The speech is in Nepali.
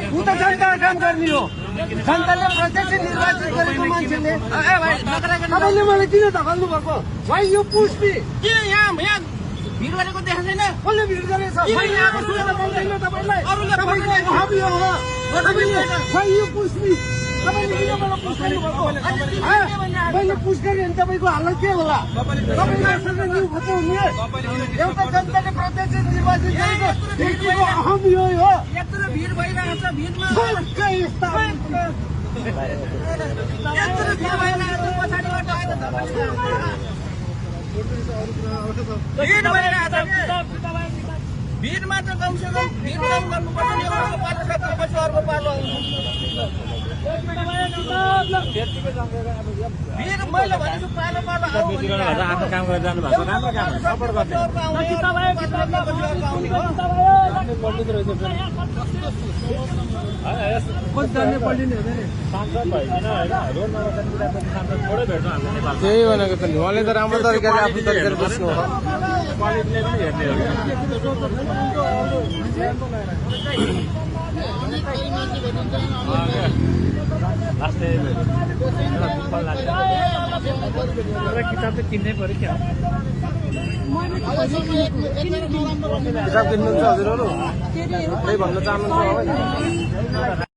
ऊ त जनता काम गर्ने हो। जनताले प्रत्यक्ष निर्वाचित गरेको मान्छेले तपाईँले मलाई किन धकाल्नु भएको? भाइ यो पुष्टि किन यहाँ भिड गरेको देखाएको छैन? कसले भिड गरेछ? तपाईँलाई यो पुष्टि तपाईँले किन मलाई पुस्नु भएको? मैले पुस गरेँ भने तपाईँको हालत के होला? तपाईँले यसरी न्यु खोज्नु हुने? एउटा जनताले प्रत्यक्ष निर्वाचित गरेको व्यक्तिको अहम यो हो। यत्रो भिड भइरहेको छ, भिडमा यस्ता यत्रो भिड भइरहेको छ, पछाडिबाट आएर भिड भइरहेको छ। भिडमा त कमसेकम भिड कम गर्नुपर्छ नि, एउटा पालो सकेपछि अर्को पालो आउँछ। भिड मैले भनेको पालो पालो आफ्नो काम गरेर जानु भएको राम्रो काम हो, सपोर्ट गर्ने त्यही भनेको त नि, उहाँले त राम्रो तरिकाले आफ्नो तरिकाले बुझ्नु हो। क्वालिटीले पनि हेर्ने हो किताब त किन्नै पऱ्यो क्या किताब किन्नुहुन्छ हजुरहरू? त्यही भन्न चाहनुहुन्छ?